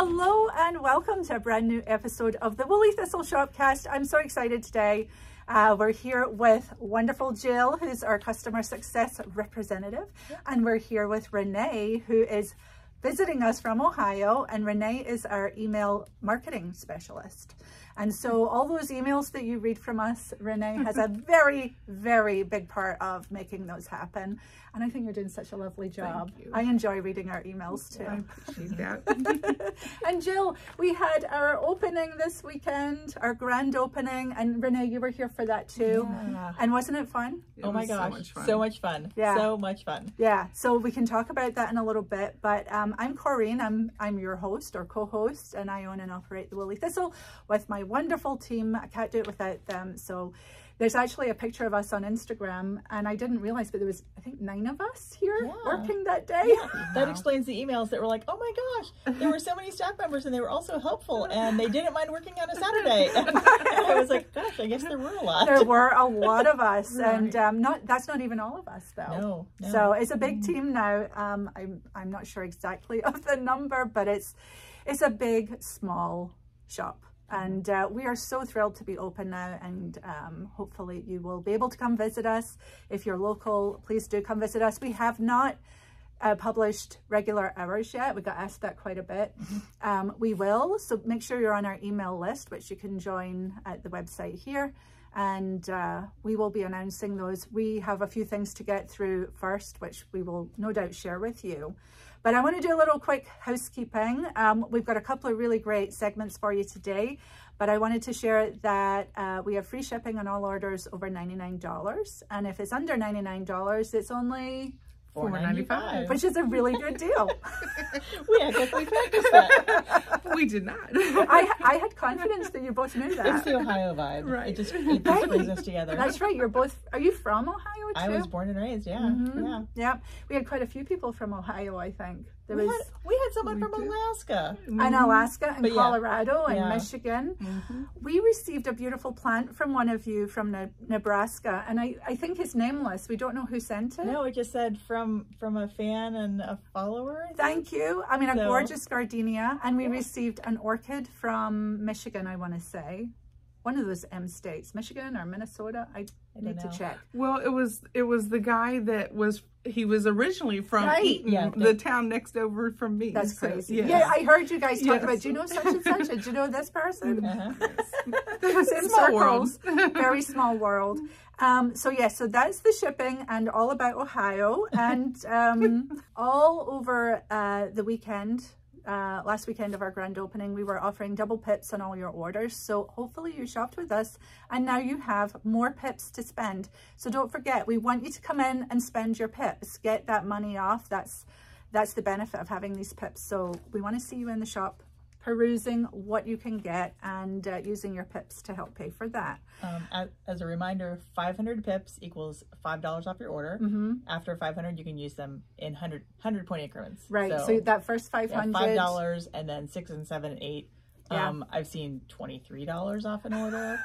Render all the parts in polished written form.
Hello and welcome to a brand new episode of the Woolly Thistle Shopcast. I'm so excited today. We're here with wonderful Jill, who's our customer success representative. And we're here with Renee, who is visiting us from Ohio. And Renee is our email marketing specialist. And so all those emails that you read from us, Renee has a very, very big part of making those happen. And I think you're doing such a lovely job. Thank you. I enjoy reading our emails too. I appreciate that. And Jill, we had our opening this weekend, our grand opening, and Renee, you were here for that too. Yeah. And wasn't it fun? Oh my gosh, so much fun. Yeah. So much fun. Yeah, so we can talk about that in a little bit, but I'm Corinne, I'm your host or co-host, and I own and operate the Woolly Thistle with my wonderful team. I can't do it without them. So there's actually a picture of us on Instagram, and I didn't realize, but there was, I think, 9 of us here working that day. Yeah, that explains the emails that were like, oh my gosh, there were so many staff members and they were all so helpful and they didn't mind working on a Saturday. And I was like, gosh, I guess there were a lot. There were a lot of us, and that's not even all of us though. No. So it's a big team now. I'm not sure exactly of the number, but it's a big, small shop. And we are so thrilled to be open now, and hopefully you will be able to come visit us. If you're local, please do come visit us. We have not published regular hours yet. We got asked that quite a bit. We will, so make sure you're on our email list, which you can join at the website here. And we will be announcing those. We have a few things to get through first, which we will no doubt share with you. But I want to do a little quick housekeeping. We've got a couple of really great segments for you today, but I wanted to share that we have free shipping on all orders over $99. And if it's under $99, it's only $4.95, which is a really good deal. We had definitely practiced that. We did not. I had confidence that you both knew that. It's the Ohio vibe. Right. It just brings us together. That's right. You're both, are you from Ohio too? I was born and raised, Yeah. We had quite a few people from Ohio, I think. We had someone from Alaska. And Alaska and But Colorado and Michigan. We received a beautiful plant from one of you from Nebraska, and I think it's nameless. We don't know who sent it. No, it just said from a fan and a follower. Thank you. I mean, a gorgeous gardenia, and we received an orchid from Michigan, I want to say. One of those M states, Michigan or Minnesota. I need to check. Well, it was the guy that was, he was originally from Eaton, the town next over from me. That's crazy. Yes. Yeah, I heard you guys talk about, do you know such and such? Do you know this person? In Small world. Very small world. So that's the shipping and all about Ohio, and all over the weekend. Last weekend of our grand opening, we were offering double pips on all your orders. So hopefully you shopped with us and now you have more pips to spend. So don't forget, we want you to come in and spend your pips. Get that money off. That's the benefit of having these pips. So we want to see you in the shop perusing what you can get and using your pips to help pay for that. As a reminder, 500 pips equals $5 off your order. After 500, you can use them in 100 point increments. Right. So that first 500, $5, and then 6 and 7 and 8. I've seen $23 off an order.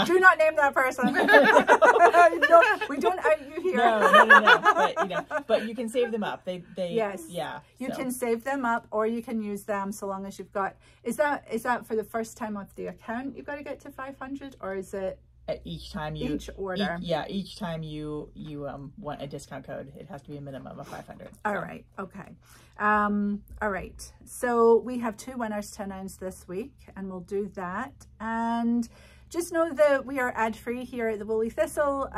Do not name that person. No, we don't out you here. No. But you can save them up. You can save them up, or you can use them so long as you've got. Is that for the first time of the account you've got to get to 500, or is it? Each time you order. Each time you want a discount code, it has to be a minimum of 500. All right. Okay. All right. So we have 2 winners to announce this week, and we'll do that. And just know that we are ad-free here at the Woolly Thistle.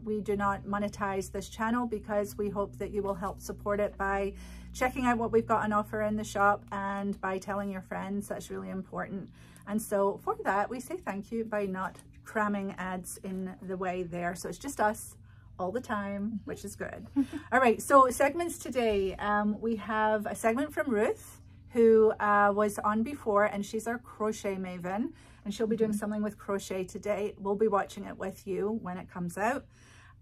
We do not monetize this channel because we hope that you will help support it by checking out what we've got on offer in the shop and by telling your friends. That's really important. And so for that, we say thank you by not cramming ads in the way there. So it's just us all the time, which is good. All right, so segments today. We have a segment from Ruth, who was on before, and she's our crochet maven, and she'll be doing something with crochet today. We'll be watching it with you when it comes out.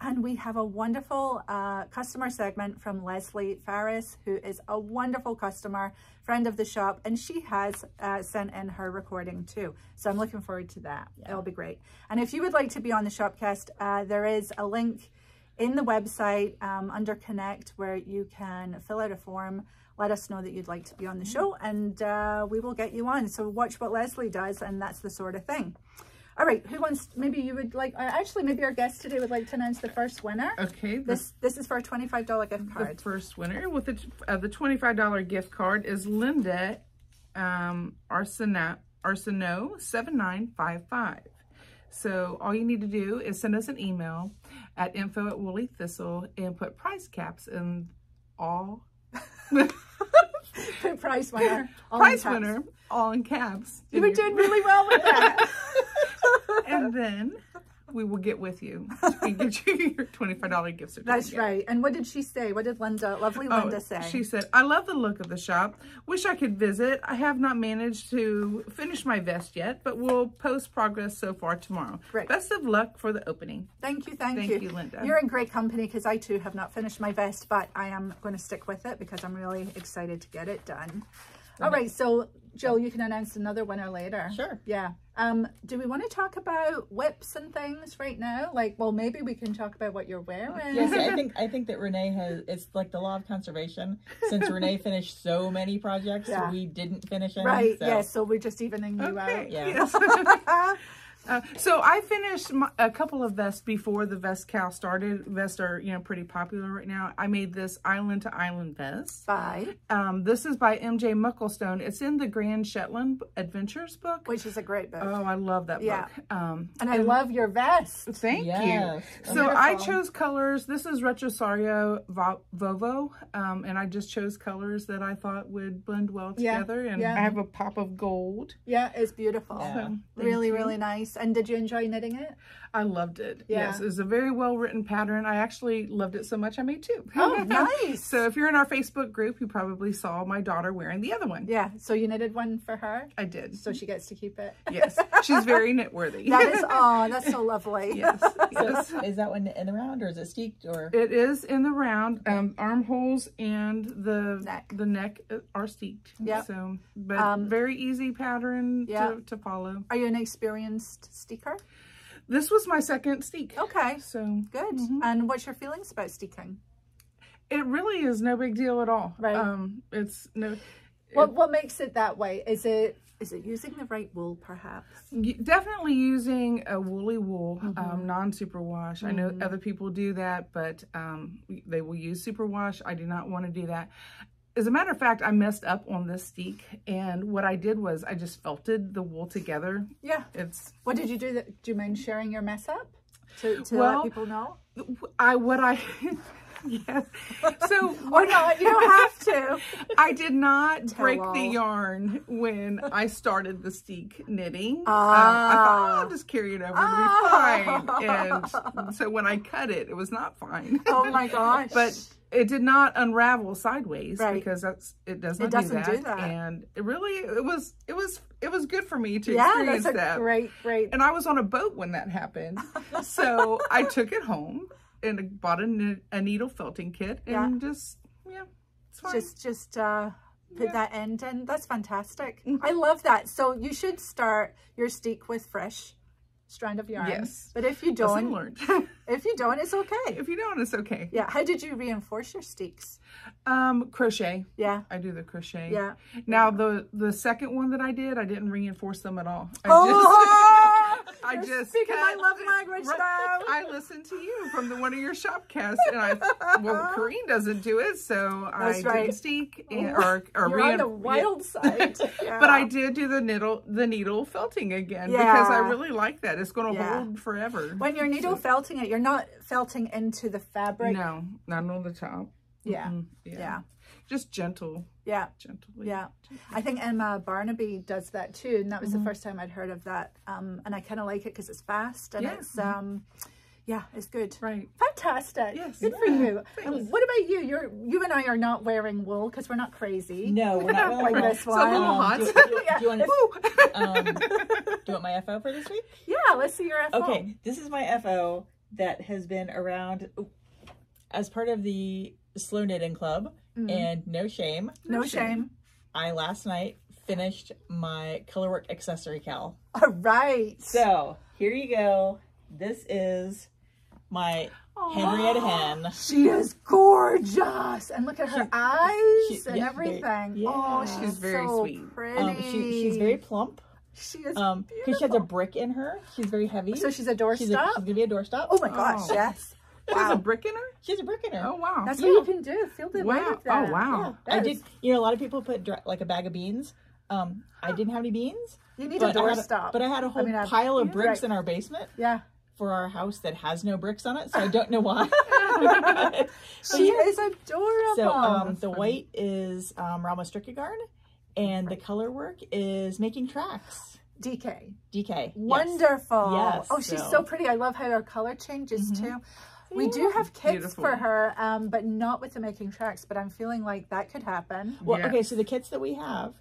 And we have a wonderful customer segment from Leslie Farris, who is a wonderful customer, friend of the shop, and she has sent in her recording too. So I'm looking forward to that. It'll be great. And if you would like to be on the Shopcast, there is a link in the website under Connect where you can fill out a form let us know that you'd like to be on the show, and we will get you on. So watch what Leslie does, and that's the sort of thing. All right, who wants, maybe you would like, actually maybe our guest today would like to announce the first winner. Okay. This is for a $25 gift card. The first winner with the $25 gift card is Linda Arsenault 7955. So all you need to do is send us an email at info@woollythistle and put prize caps in all. Put prize winner. Prize winner, all in caps. You were doing really well with that. And then we will get with you. We get you your $25 gift certificate. That's right. And what did she say? What did lovely Linda say? She said, I love the look of the shop. Wish I could visit. I have not managed to finish my vest yet, but we'll post progress so far tomorrow. Right. Best of luck for the opening. Thank you. Thank you, Linda. You're in great company because I too have not finished my vest, but I am going to stick with it because I'm really excited to get it done. All right, so Jill, you can announce another winner later. Sure. Yeah. Do we want to talk about whips and things right now? Like, well, maybe we can talk about what you're wearing. Yes, I think that Renee has, it's like the law of conservation. Since Renee finished so many projects, we didn't finish any. Right, so. Yes, so we're just evening you out. Yeah. Yes. So I finished a couple of vests before the vest cow started. Vests are, pretty popular right now. I made this island to island vest. This is by MJ Mucklestone. It's in the Grand Shetland Adventures book. Which is a great book. Oh, I love that book. And I love your vest. Thank you. So I chose colors. This is Retrosaria Vovo. And I just chose colors that I thought would blend well together. And I have a pop of gold. Yeah, it's beautiful. So, really nice. And did you enjoy knitting it? I loved it. Yeah. Yes, it was a very well written pattern. I actually loved it so much I made two. Oh, nice. So if you're in our Facebook group, you probably saw my daughter wearing the other one. Yeah. So you knitted one for her? I did. So she gets to keep it? Yes. She's very knit worthy. That is, oh, that's so lovely. Yes. Yes. So is that one in the round or is it steeked or? It is in the round. Armholes and the neck are steeked. Yeah. So, but very easy pattern to follow. Are you an experienced steeker? This was my second steek. Okay. So good. And what's your feelings about steeking? It really is no big deal at all. Right. It's no. What makes it that way? Is it using the right wool, perhaps? Definitely using a woolly wool, non-superwash. I know other people do that, but they will use superwash. I do not want to do that. As a matter of fact, I messed up on this steek, and what I did was I just felted the wool together. Yeah. What did you do? Do you mind sharing your mess up to let people know? Yes. So or not, you don't have to. I did not break the yarn when I started the steek knitting. I thought, I'll just carry it over and be fine. And so when I cut it, it was not fine. Oh my gosh. But it did not unravel sideways because it doesn't do that. And it was good for me to experience that. Great. And I was on a boat when that happened. So I took it home and bought a needle felting kit and it's fine. Just put that end in. That's fantastic. I love that. So you should start your steek with fresh strand of yarn. Yes. But if you don't, it's okay. If you don't, it's okay. Yeah. How did you reinforce your steeks? Crochet. Yeah. I do the crochet. Yeah. Now the second one that I didn't reinforce them at all. I just speaking my love language now. I listened to you from one of your Shopcasts, and Corinne doesn't do it, so I didn't steek or you're on the wild side. Yeah. But I did do the needle felting again because I really like that. It's going to hold forever. When you're needle felting it, you're not felting into the fabric. No, not on the top. Yeah. Yeah. Just gentle. Yeah. Gently. Yeah. I think Emma Barnaby does that too. And that was the first time I'd heard of that. And I kind of like it because it's fast and it's, it's good. Right. Fantastic. Yes. Good for you. What about you? You and I are not wearing wool because we're not crazy. No, we're not wearing wool. This one. It's a little hot. Do you want my FO for this week? Yeah, let's see your FO. Okay, this is my FO that has been around as part of the Slow Knitting Club, and no shame. No shame. I last night finished my Colorwork accessory cowl. All right. So here you go. This is my Henrietta Hen. She is gorgeous. And look at her eyes and everything. Yeah. Oh, She's very so sweet. pretty. She's very plump. She is because she has a brick in her. She's very heavy. So she's a doorstop? She's going to be a doorstop. Oh my gosh, yes. Wow. There's a brick in her? She has a brick in her. Oh, wow. That's what you can do. Feel the weight of that. Oh, wow. Yeah. I did. You know, a lot of people put like a bag of beans. I didn't have any beans. You need a doorstop. But I had a whole pile of bricks in our basement. Yeah. For our house that has no bricks on it, so I don't know why. She is adorable. So the white is Rama Strickegarn, and the color work is Making Tracks. DK. Wonderful. Yes. Oh, she's so pretty. I love how her color changes too. We do have kits for her, but not with the Making Tracks, but I'm feeling like that could happen. Well, okay, so the kits that we have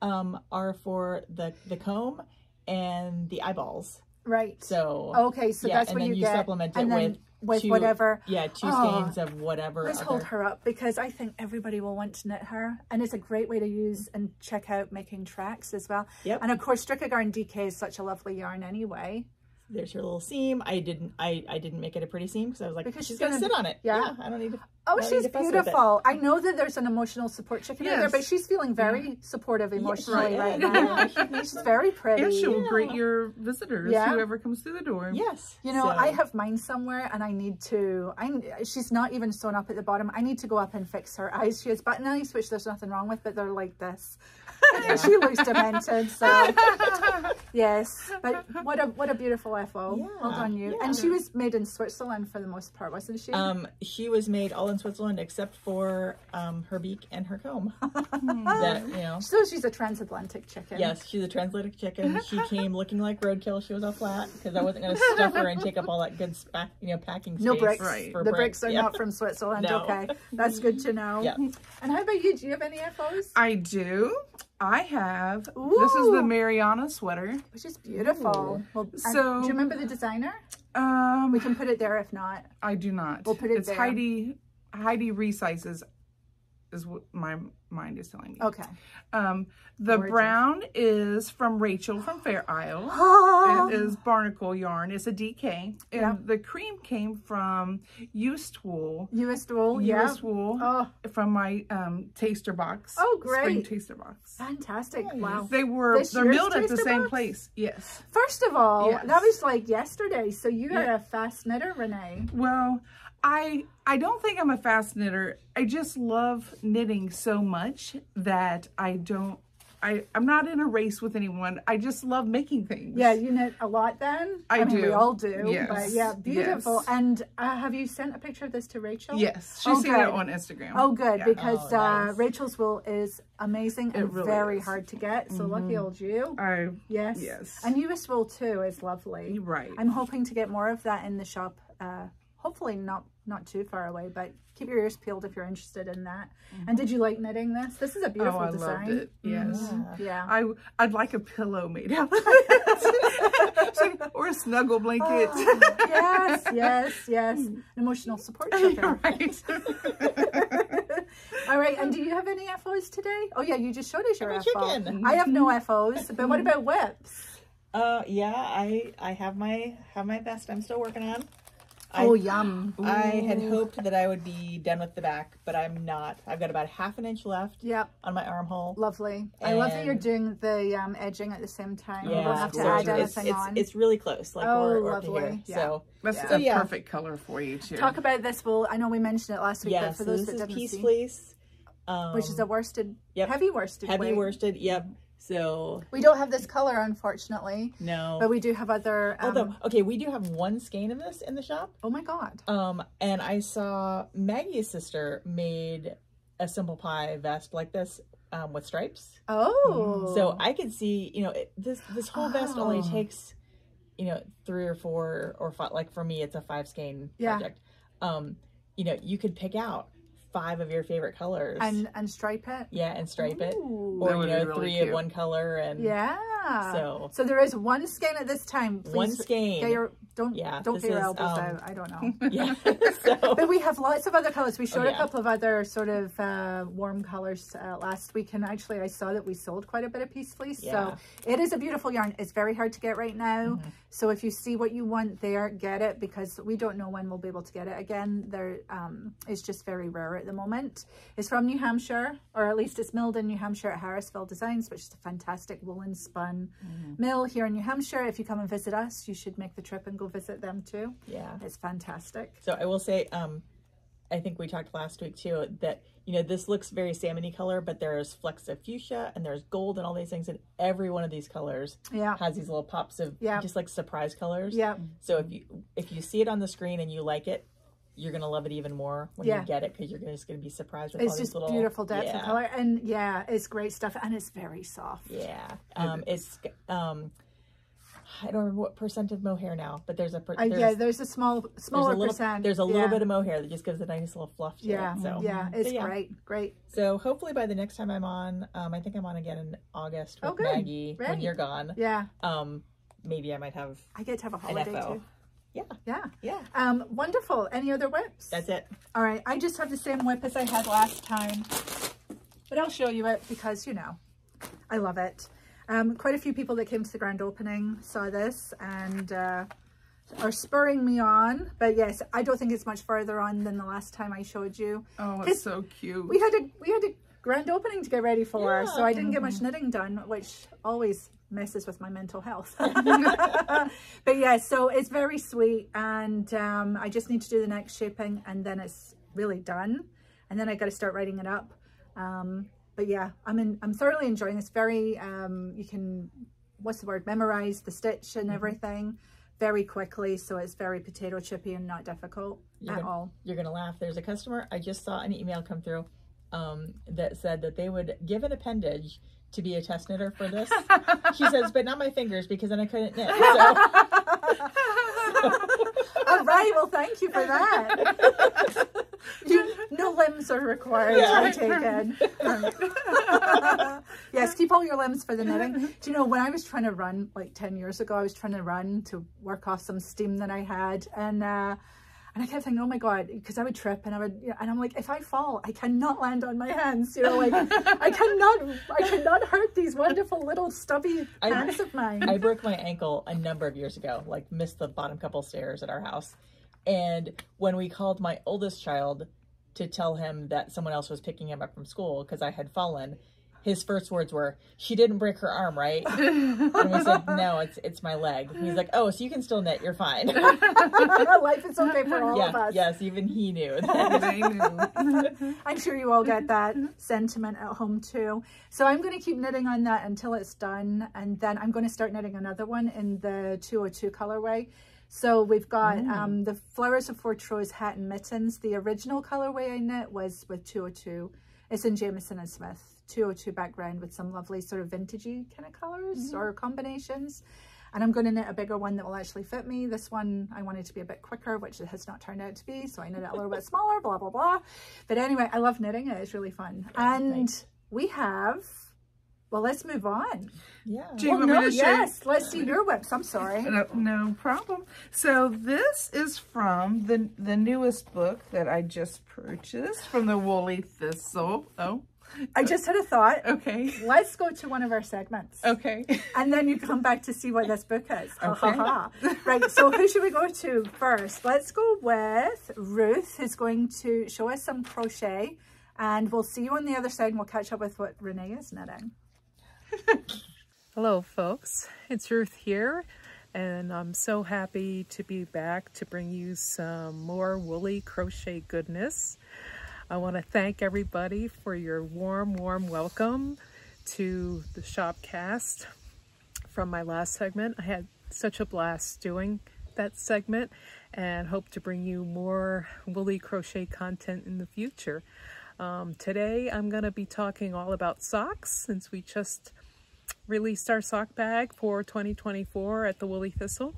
are for the comb and the eyeballs. Right. So okay, so that's what you get. Supplement it and then with two, whatever. Yeah, 2 skeins of whatever. Let's hold her up because I think everybody will want to knit her, and it's a great way to use and check out Making Tracks as well. Yep. And of course, Strickegarn DK is such a lovely yarn anyway. There's her little seam. I didn't make it a pretty seam because I was like, because she's gonna sit on it. Yeah, I don't need to. Oh, she's beautiful. I know that there's an emotional support chicken in there, but she's feeling very supportive emotionally right now. She's very pretty. And she will greet your visitors, whoever comes through the door. Yes. You know, I have mine somewhere and I need to, she's not even sewn up at the bottom. I need to go up and fix her eyes. She has button eyes, which there's nothing wrong with, but they're like this. She looks demented, so yes. But what a beautiful FO. Yeah. Well done you. And she was made in Switzerland for the most part, wasn't she? She was made all in Switzerland except for her beak and her comb. So she's a transatlantic chicken. Yes, she's a transatlantic chicken. She came looking like roadkill. She was all flat because I wasn't going to stuff her and take up all that good packing space. No bricks. Right. The bricks are not from Switzerland. No. Okay, that's good to know. Yeah. And how about you? Do you have any FOs? I do. I have. This is the Maryanna sweater, which is beautiful. Well, so do you remember the designer? We can put it there if not. I do not. We'll put it there. Heidi Resizes is what my mind is telling me. Okay. The brown is from Rachel from Fair Isle. It is Barnacle yarn. It's a DK. And the cream came from Uist wool. Uist wool, Uist wool from my taster box. Oh, great. Spring taster box. Fantastic. Wow. They're milled at the same place. Yes. First of all, that was like yesterday. So you are a fast knitter, Renee. Well, I don't think I'm a fast knitter. I just love knitting so much that I'm not in a race with anyone. I just love making things. Yeah, you knit a lot then? I mean, we all do. Yes. But yeah, beautiful. Yes. And have you sent a picture of this to Rachel? Yes, she's seen it on Instagram. Oh, good, because nice. Rachel's wool is amazing and really very hard to get. So lucky old you. Yes. And Uist wool too is lovely. Right. I'm hoping to get more of that in the shop. Hopefully not too far away, but keep your ears peeled if you're interested in that. And did you like knitting this? This is a beautiful design. I loved it. Yes. Yeah. I'd like a pillow made out of it. Or a snuggle blanket. Yes. An emotional support chicken. Right. All right, and do you have any FOs today? Oh yeah, you just showed us your FO. Chicken. I have no FOs, but what about whips? I have my vest I'm still working on. Yum. I had hoped that I would be done with the back, but I'm not. I've got about ½ an inch left on my armhole. Lovely. I love that you're doing the edging at the same time. Yeah, you don't have to add anything on. It's really close. Like we're lovely. Here. So that's a perfect color for you too. Talk about this wool. I know we mentioned it last week, but for those that didn't see. This is Peace Fleece. Which is a worsted, heavy worsted. Heavy worsted, yep. So we don't have this color, unfortunately. No, but we do have other. Although, okay, we do have one skein of this in the shop. Oh my god! And I saw Maggie's sister made a simple pie vest like this with stripes. Oh, so I could see, this whole vest only takes, 3 or 4 or 5. Like for me, it's a 5 skein project. You could pick out 5 of your favorite colors and stripe it. Yeah, and stripe it, or 3 of one color, and so there is one skein at this time. Please one skein. Get your Don't get your elbows out. I don't know. Yeah. So, but we have lots of other colors. We showed a couple of other sort of warm colors last week, and actually I saw that we sold quite a bit of Peace Fleece. So it is a beautiful yarn. It's very hard to get right now. So if you see what you want there, get it, because we don't know when we'll be able to get it again. There, it's just very rare at the moment. It's from New Hampshire, or at least it's milled in New Hampshire at Harrisville Designs, which is a fantastic woolen spun mill here in New Hampshire. If you come and visit us, you should make the trip and go visit them too. Yeah, it's fantastic. So I will say, I think we talked last week too, that, you know, this looks very salmony color, but there's flecks of fuchsia and there's gold and all these things, and every one of these colors has these little pops of just like surprise colors. So if you see it on the screen and you like it, you're gonna love it even more when you get it, because you're just gonna be surprised with all these little beautiful depth of color. And it's great stuff, and it's very soft. It's I don't remember what percent of mohair now, but there's a there's a smaller percent. There's a little bit of mohair that just gives a nice little fluff to it. So it's great. So hopefully by the next time I'm on, I think I'm on again in August with Maggie when you're gone. Maybe I might have. I get to have a holiday too. Wonderful. Any other whips? That's it. All right. I just have the same whip as I had last time, but I'll show you it because, you know, I love it. Quite a few people that came to the grand opening saw this and are spurring me on. But yes, I don't think it's much further on than the last time I showed you. Oh, it's so cute. We had a grand opening to get ready for, so I didn't get much knitting done, which always messes with my mental health. But yeah, so it's very sweet, and I just need to do the next shaping, and then it's really done, and then I got to start writing it up. But yeah, I'm thoroughly enjoying this. Very you can, what's the word, memorize the stitch and everything very quickly, so it's very potato chippy and not difficult at all. You're gonna laugh. There's a customer, I just saw an email come through that said that they would give an appendage to be a test knitter for this. She says, but not my fingers, because then I couldn't knit. All right, well, thank you for that. No limbs are required to be taken. Yes, keep all your limbs for the knitting. Do you know, when I was trying to run, like 10 years ago, I was trying to run to work off some steam that I had, and I kept thinking, oh my God, because I would trip and and I'm like, if I fall, I cannot land on my hands, you know, like I cannot hurt these wonderful little stubby hands of mine. I broke my ankle a number of years ago, like missed the bottom couple stairs at our house. And when we called my oldest child to tell him that someone else was picking him up from school because I had fallen, his first words were, she didn't break her arm, right? And we said, no, it's my leg. And he's like, oh, so you can still knit, you're fine. Life is okay for all of us. Yes, even he knew that. I'm sure you all get that sentiment at home too. So I'm going to keep knitting on that until it's done, and then I'm going to start knitting another one in the 202 colorway. So we've got the Flowers of Fortrose hat and mittens. The original colorway I knit was with 202. It's in Jamieson and Smith. 202 background with some lovely sort of vintagey kind of colors or combinations. And I'm going to knit a bigger one that will actually fit me. This one I wanted to be a bit quicker, which it has not turned out to be, so I knit it a little bit smaller, blah blah blah. But anyway, I love knitting it. It's really fun. And we have, well, let's move on. Yeah. Do you want me to show you? Let's see your whips. I'm sorry. No problem. So this is from the newest book that I just purchased from the Woolly Thistle. Oh, I just had a thought. Okay. Let's go to one of our segments. Okay. And then you come back to see what this book is. Ha ha ha. Right, so who should we go to first? Let's go with Ruth, who's going to show us some crochet. And we'll see you on the other side, and we'll catch up with what Renee is knitting. Hello, folks. It's Ruth here. And I'm so happy to be back to bring you some more woolly crochet goodness. I want to thank everybody for your warm welcome to the Shopcast from my last segment. I had such a blast doing that segment and hope to bring you more woolly crochet content in the future. Today I'm going to be talking all about socks, since we just released our sock bag for 2024 at the Woolly Thistle.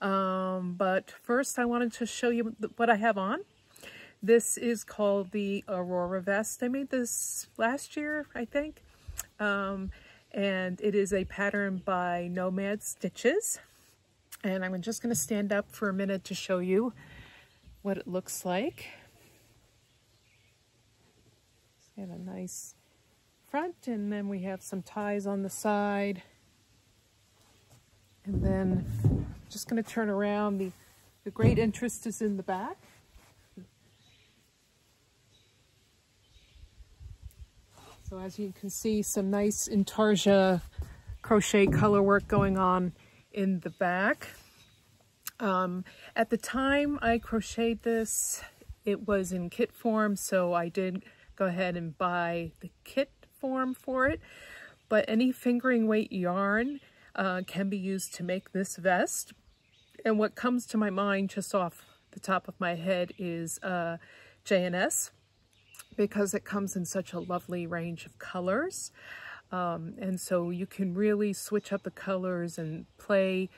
But first I wanted to show you what I have on. This is called the Aurora vest. I made this last year, I think. And it is a pattern by Nomad Stitches. And I'm just going to stand up for a minute to show you what it looks like. It's got a nice front, and then we have some ties on the side. And then I'm just going to turn around. The great interest is in the back. So as you can see, some nice intarsia crochet color work going on in the back. At the time I crocheted this, it was in kit form, so I did go ahead and buy the kit form for it. But any fingering weight yarn can be used to make this vest. And what comes to my mind just off the top of my head is J&S, because it comes in such a lovely range of colors. And so you can really switch up the colors and play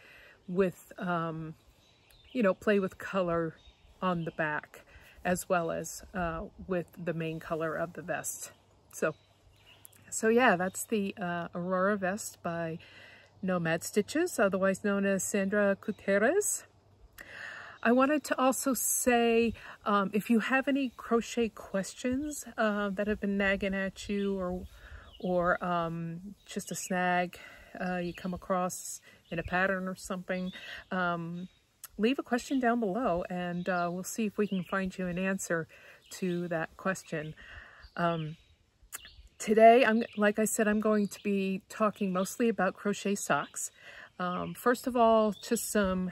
with, you know, play with color on the back as well as with the main color of the vest. So yeah, that's the Aurora vest by Nomad Stitches, otherwise known as Sandra Gutierrez. I wanted to also say, if you have any crochet questions that have been nagging at you, or just a snag you come across in a pattern or something, leave a question down below, and we'll see if we can find you an answer to that question. Today, like I said, I'm going to be talking mostly about crochet socks. First of all, just some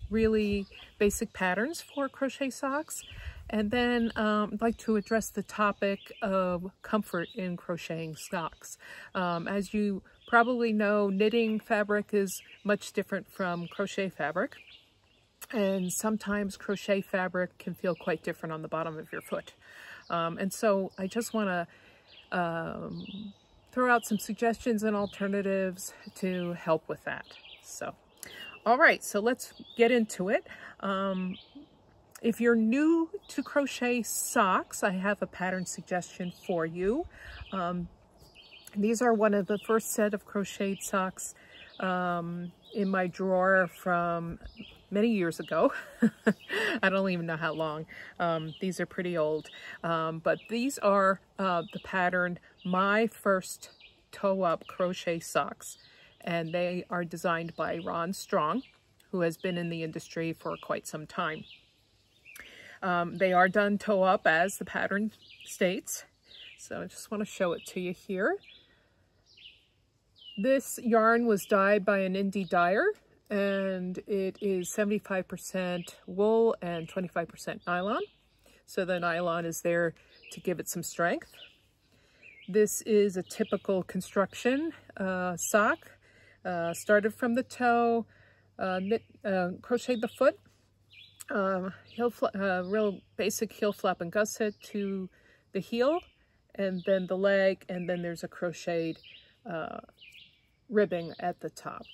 really basic patterns for crochet socks, and then I'd like to address the topic of comfort in crocheting socks. As you probably know, knitting fabric is much different from crochet fabric, and sometimes crochet fabric can feel quite different on the bottom of your foot. And so I just want to throw out some suggestions and alternatives to help with that. So, all right, so let's get into it. If you're new to crochet socks, I have a pattern suggestion for you. These are one of the first set of crocheted socks in my drawer from many years ago. I don't even know how long. These are pretty old, but these are the pattern My First Toe Up Crochet Socks, and they are designed by Ron Strong, who has been in the industry for quite some time. They are done toe up as the pattern states, so I just want to show it to you here. This yarn was dyed by an indie dyer, and it is 75% wool and 25% nylon. So the nylon is there to give it some strength. This is a typical construction sock. Started from the toe, crocheted the foot, real basic heel flap and gusset to the heel, and then the leg, and then there's a crocheted ribbing at the top.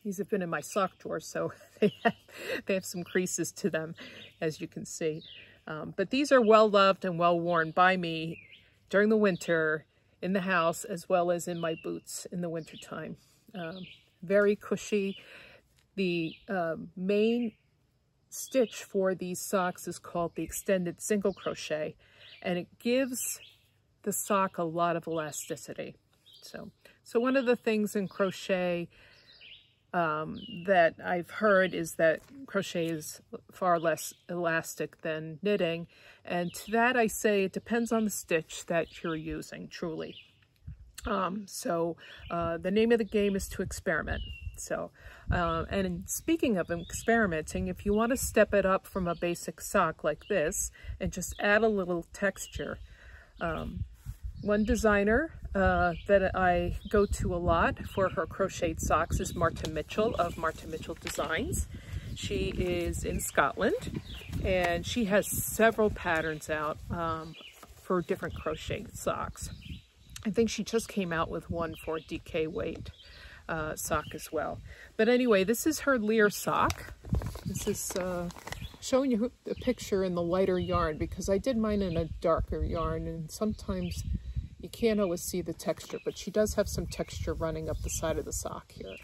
These have been in my sock drawer, so they have some creases to them, as you can see. But these are well loved and well worn by me during the winter in the house, as well as in my boots in the winter time. Very cushy. The main stitch for these socks is called the extended single crochet, and it gives the sock a lot of elasticity. So one of the things in crochet that I've heard is that crochet is far less elastic than knitting, and to that I say it depends on the stitch that you're using, truly. The name of the game is to experiment. So, and speaking of experimenting, if you want to step it up from a basic sock like this and just add a little texture, one designer that I go to a lot for her crocheted socks is Marta Mitchell of Marta Mitchell Designs. She is in Scotland, and she has several patterns out for different crocheted socks. I think she just came out with one for DK weight sock as well. But anyway, this is her Lyre sock. This is showing you a picture in the lighter yarn, because I did mine in a darker yarn, and sometimes you can't always see the texture, but she does have some texture running up the side of the sock here.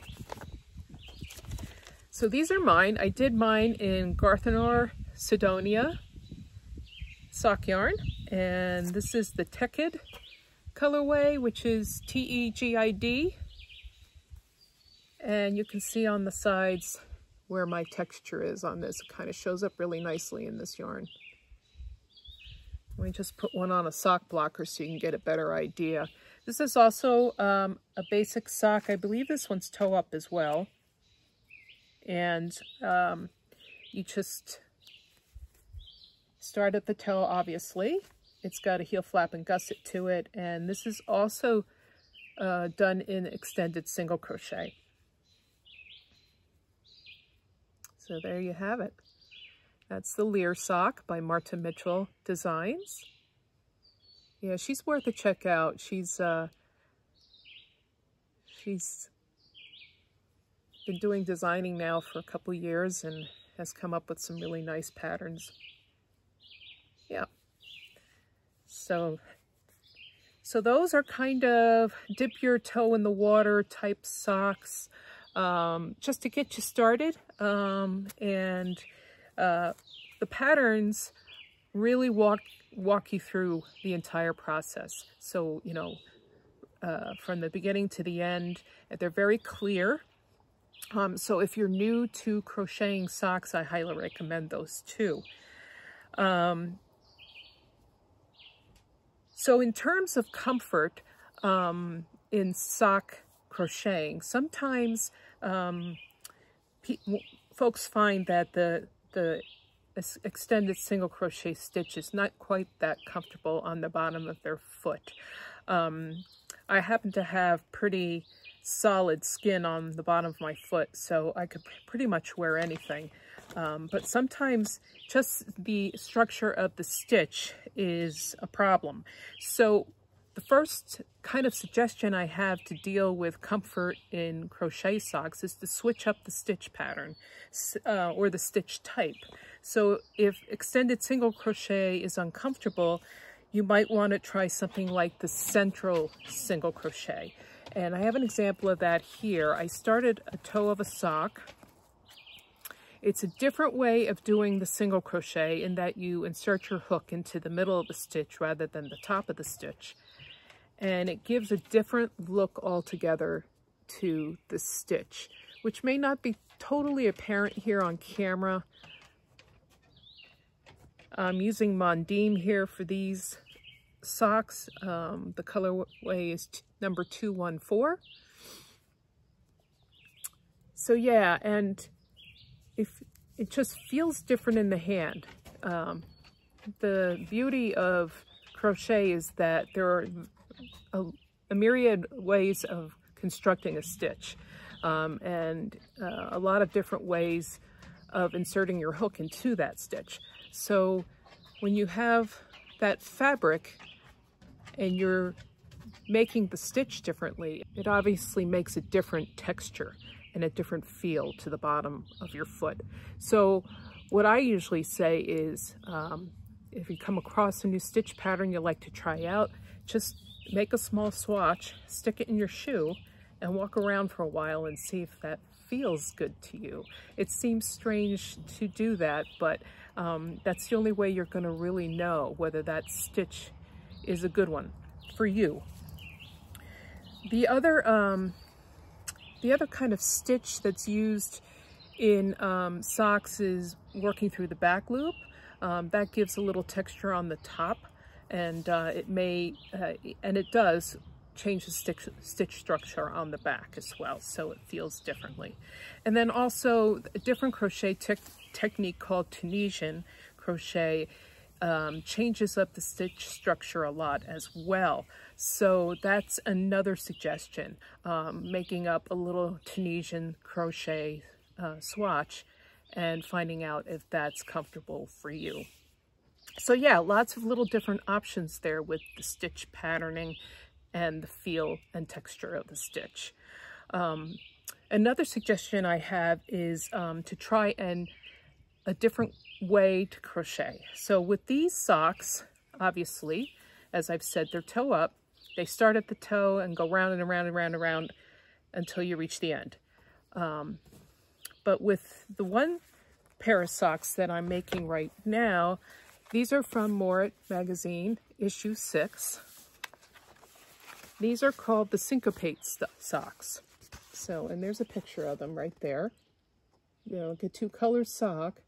So these are mine. I did mine in Snowdownia sock yarn, and this is the Tegid colorway, which is Tegid, and you can see on the sides where my texture is on this. It kind of shows up really nicely in this yarn. Let me just put one on a sock blocker so you can get a better idea. This is also a basic sock. I believe this one's toe up as well. And you just start at the toe, obviously. It's got a heel flap and gusset to it. And this is also done in extended single crochet. So there you have it. That's the Lyre sock by Marta Mitchell Designs. Yeah, she's worth a check out. She's been doing designing now for a couple years and has come up with some really nice patterns. Yeah. So those are kind of dip your toe in the water type socks, just to get you started. The patterns really walk you through the entire process. So, you know, from the beginning to the end, they're very clear. So if you're new to crocheting socks, I highly recommend those too. So in terms of comfort in sock crocheting, sometimes folks find that the extended single crochet stitch is not quite that comfortable on the bottom of their foot. I happen to have pretty solid skin on the bottom of my foot, so I could pretty much wear anything. But sometimes just the structure of the stitch is a problem. So the first kind of suggestion I have to deal with comfort in crochet socks is to switch up the stitch pattern or the stitch type. So if extended single crochet is uncomfortable, you might want to try something like the central single crochet. And I have an example of that here. I started a toe of a sock. It's a different way of doing the single crochet in that you insert your hook into the middle of the stitch rather than the top of the stitch. And it gives a different look altogether to the stitch, which may not be totally apparent here on camera. I'm using Mondim here for these socks. The colorway is number 214. So yeah, and if it just feels different in the hand. The beauty of crochet is that there are a myriad ways of constructing a stitch, and a lot of different ways of inserting your hook into that stitch. So when you have that fabric and you're making the stitch differently, it obviously makes a different texture and a different feel to the bottom of your foot. So what I usually say is, if you come across a new stitch pattern you'd like to try out, just make a small swatch, stick it in your shoe, and walk around for a while and see if that feels good to you. It seems strange to do that, but that's the only way you're going to really know whether that stitch is a good one for you. The other kind of stitch that's used in socks is working through the back loop. That gives a little texture on the top, and it does change the stitch structure on the back as well, so it feels differently. And then also a different crochet technique called Tunisian crochet changes up the stitch structure a lot as well. So that's another suggestion, making up a little Tunisian crochet swatch and finding out if that's comfortable for you. So yeah, lots of little different options there with the stitch patterning and the feel and texture of the stitch. Another suggestion I have is to try a different way to crochet. So with these socks, obviously, as I've said, they're toe up. They start at the toe and go round and around and round and round until you reach the end. But with the one pair of socks that I'm making right now, these are from Morat magazine, issue 6. These are called the Syncopate Socks. So, and there's a picture of them right there. You know, like a 2-color sock.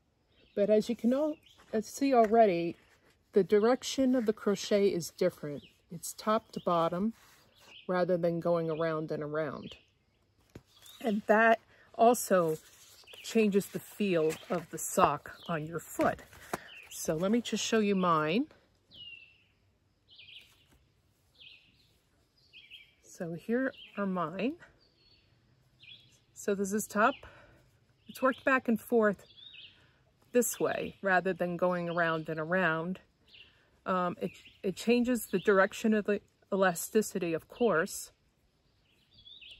But as you can all see already, the direction of the crochet is different. It's top to bottom rather than going around and around. And that also changes the feel of the sock on your foot. So let me just show you mine. So here are mine. So this is top. It's worked back and forth this way rather than going around and around. It changes the direction of the elasticity, of course.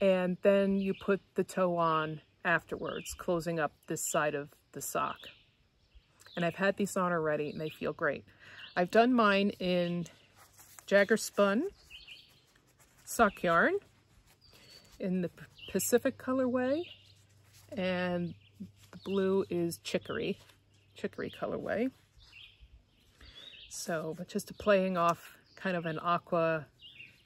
And then you put the toe on afterwards, closing up this side of the sock. And I've had these on already and they feel great. I've done mine in Jagger Spun sock yarn in the Pacific colorway, and the blue is chicory colorway. So, but just playing off kind of an aqua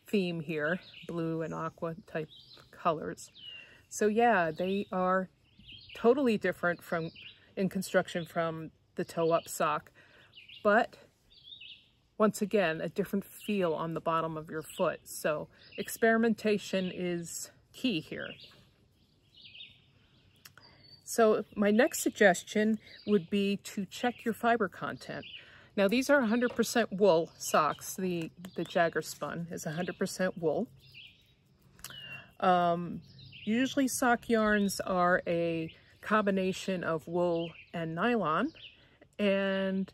theme here, blue and aqua type colors. So yeah, they are totally different in construction from the toe up sock, but once again, a different feel on the bottom of your foot. So experimentation is key here. So my next suggestion would be to check your fiber content. Now these are 100% wool socks. The Jagger Spun is 100% wool. Usually sock yarns are a combination of wool and nylon, and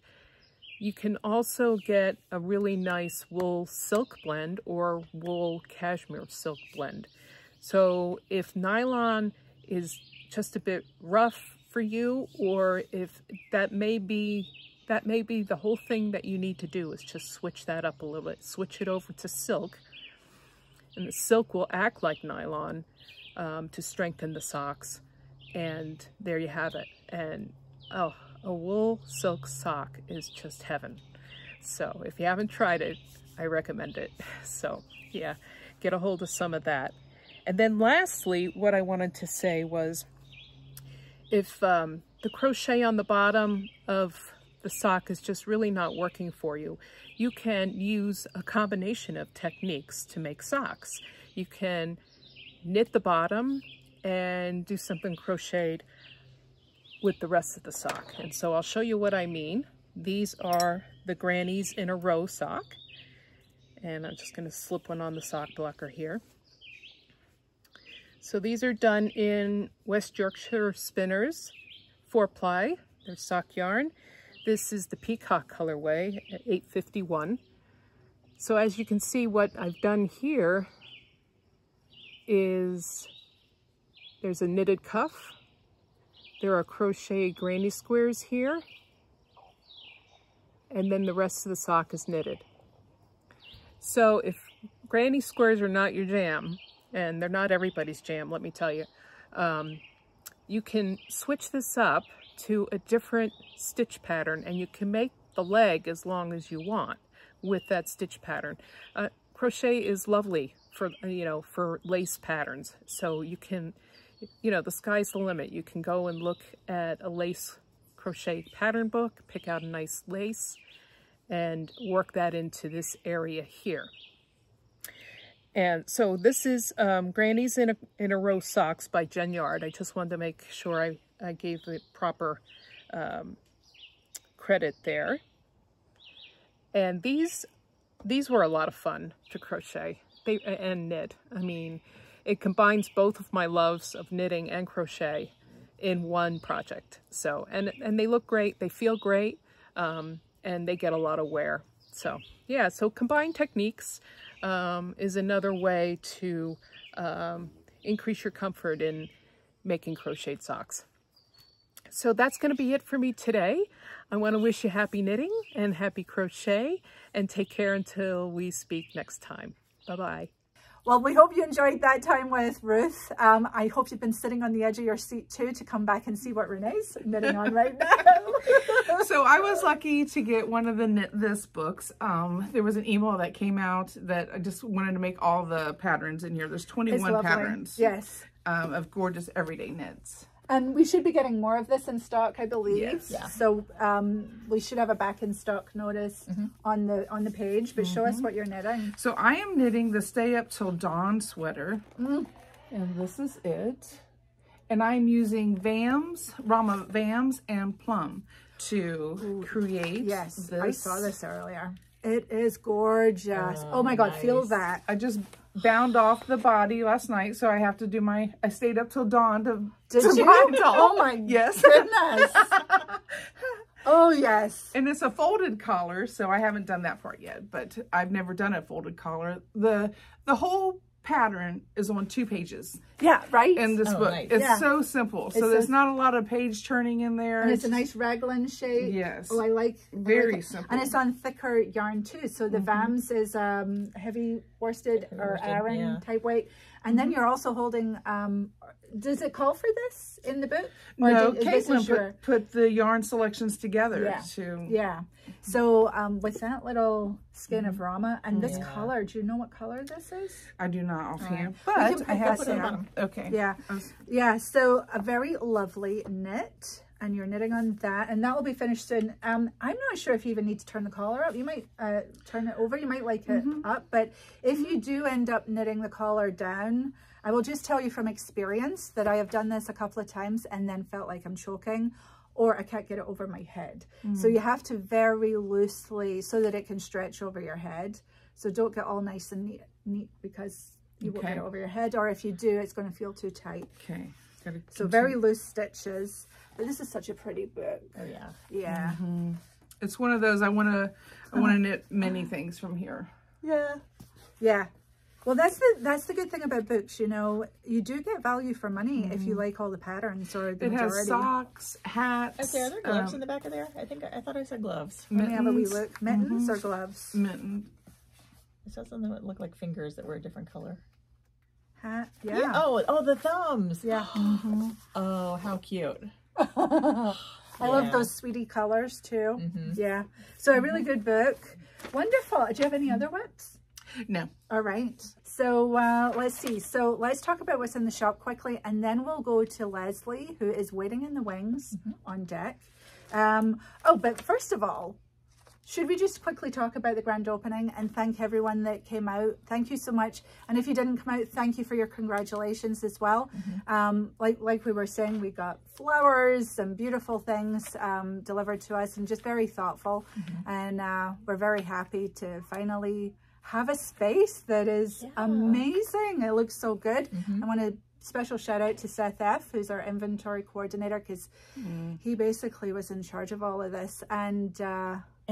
you can also get a really nice wool silk blend or wool cashmere silk blend. So if nylon is just a bit rough for you, or if that may be the whole thing that you need to do is just switch that up a little bit, switch it over to silk, and the silk will act like nylon to strengthen the socks, and there you have it. And oh, a wool silk sock is just heaven. So if you haven't tried it, I recommend it. So yeah, get a hold of some of that. And then lastly, what I wanted to say was, if the crochet on the bottom of the sock is just really not working for you, you can use a combination of techniques to make socks. You can knit the bottom and do something crocheted with the rest of the sock. And so I'll show you what I mean. These are the Grannies-in-a-row sock. And I'm just going to slip one on the sock blocker here. So these are done in West Yorkshire Spinners 4-ply. They're sock yarn. This is the Peacock colorway at 851. So as you can see, what I've done here is there's a knitted cuff. There are crochet granny squares here. And then the rest of the sock is knitted. So if granny squares are not your jam, and they're not everybody's jam, let me tell you, you can switch this up to a different stitch pattern, and you can make the leg as long as you want with that stitch pattern. Crochet is lovely for, for lace patterns. So you can, the sky's the limit. You can go and look at a lace crochet pattern book, pick out a nice lace, and work that into this area here. And so this is Grannies-in-a-row socks by Jen Yard. I just wanted to make sure I gave the proper credit there. And these were a lot of fun to crochet and knit. I mean, it combines both of my loves of knitting and crochet in one project. So, and they look great, they feel great, and they get a lot of wear. So yeah, so combined techniques is another way to increase your comfort in making crocheted socks. So that's going to be it for me today. I want to wish you happy knitting and happy crochet, and take care until we speak next time. Bye-bye. Well, we hope you enjoyed that time with Ruth. I hope you've been sitting on the edge of your seat too to come back and see what Renee's knitting on right now. So I was lucky to get one of the Knit This books. There was an email that came out that I just wanted to make all the patterns in here. There's 21 patterns. Yes. Of gorgeous everyday knits. And we should be getting more of this in stock, I believe. Yes. Yeah. So we should have a back in stock notice on the page, but show us what you're knitting. So I am knitting the Stay Up Till Dawn sweater. And this is it. And I'm using Rama Vams and Plum to create this. I saw this earlier. It is gorgeous. Oh my God, nice. Feel that. I just bound off the body last night, so I have to do I stayed up till dawn to Did you? bind off. Oh my goodness. Oh yes. And it's a folded collar, so I haven't done that part yet, but I've never done a folded collar. The whole pattern is on 2 pages. Yeah, right? In this book. Nice. It's so simple. So there's not a lot of page turning in there. And it's a nice raglan shape. Yes. Oh, I like Very it. simple. And it's on thicker yarn too. So the Vams is heavy worsted or Aran type weight. And then you're also holding, does it call for this in the book? Or no, this is Caitlin put the yarn selections together. Yeah. So with that little skin of Rama and this color, do you know what color this is? I do not offhand, Right. but I have some. some. Okay. Yeah. Yeah. So a very lovely knit. And you're knitting on that, and that will be finished soon. I'm not sure if you even need to turn the collar up. You might turn it over. You might like it up, but if you do end up knitting the collar down, I will just tell you from experience that I have done this a couple of times and then felt like I'm choking, or I can't get it over my head. So you have to very loosely so that it can stretch over your head. So don't get all nice and neat because you won't get it over your head, or if you do, it's going to feel too tight. Okay. So very loose stitches. But this is such a pretty book. Oh yeah. Yeah. It's one of those I want to knit many things from here. Yeah. Yeah. Well, that's the good thing about books, you know, you do get value for money if you like all the patterns or the majority. It has socks, hats. Are there gloves in the back of there? I thought I said gloves. Let me have a wee look. Mittens or gloves? Mitten. I saw something that looked like fingers that were a different color. Hat. Yeah. Oh, the thumbs. Yeah. Oh, how cute. I love those sweetie colors too. Yeah. So a really good book. Wonderful. Do you have any other whips? No. All right. So let's see. So let's talk about what's in the shop quickly, and then we'll go to Leslie, who is waiting in the wings on deck. Oh, but first of all, should we just quickly talk about the grand opening and thank everyone that came out? Thank you so much. And if you didn't come out, thank you for your congratulations as well. Like we were saying, we got flowers and beautiful things delivered to us, and just very thoughtful. And we're very happy to finally have a space that is amazing. It looks so good. I want to special shout out to Seth F, who's our inventory coordinator, because he basically was in charge of all of this, and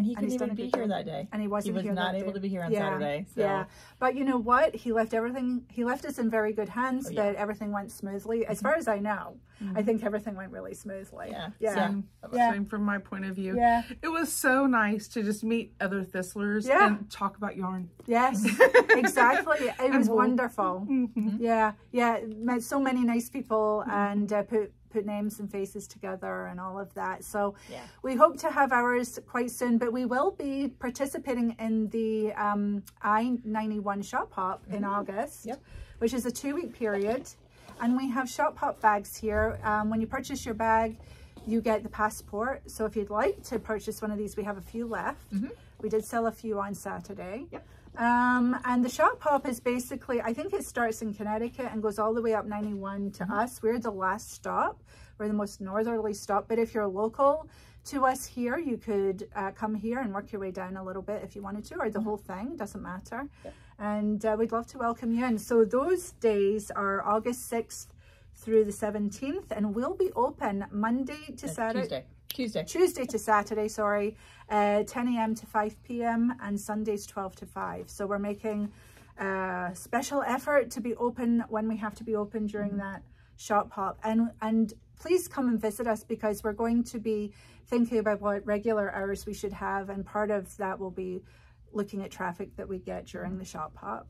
he couldn't even be here that day. And he wasn't here. He was not able to be here on Saturday. So. Yeah, but you know what? He left everything. He left us in very good hands. That everything went smoothly, as far as I know. I think everything went really smoothly. Same from my point of view. Yeah, it was so nice to just meet other thistlers and talk about yarn. Yes, exactly. It was wonderful. Yeah, met so many nice people and put names and faces together and all of that. So we hope to have ours quite soon, but we will be participating in the I-91 Shop Hop in August, which is a 2-week period. And we have Shop Hop bags here. When you purchase your bag, you get the passport. So if you'd like to purchase one of these, we have a few left. We did sell a few on Saturday. And the Shop Hop is basically, I think it starts in Connecticut and goes all the way up 91 to us. We're the last stop. We're the most northerly stop. But if you're local to us here, you could come here and work your way down a little bit if you wanted to, or the whole thing, doesn't matter. And we'd love to welcome you in. So those days are August 6th through the 17th, and we'll be open Monday to Saturday. Tuesday to Saturday, sorry, 10 a.m. to 5 p.m. and Sundays 12 to 5. So we're making a special effort to be open when we have to be open during that Shop Hop. And please come and visit us, because we're going to be thinking about what regular hours we should have, and part of that will be looking at traffic that we get during the Shop Hop.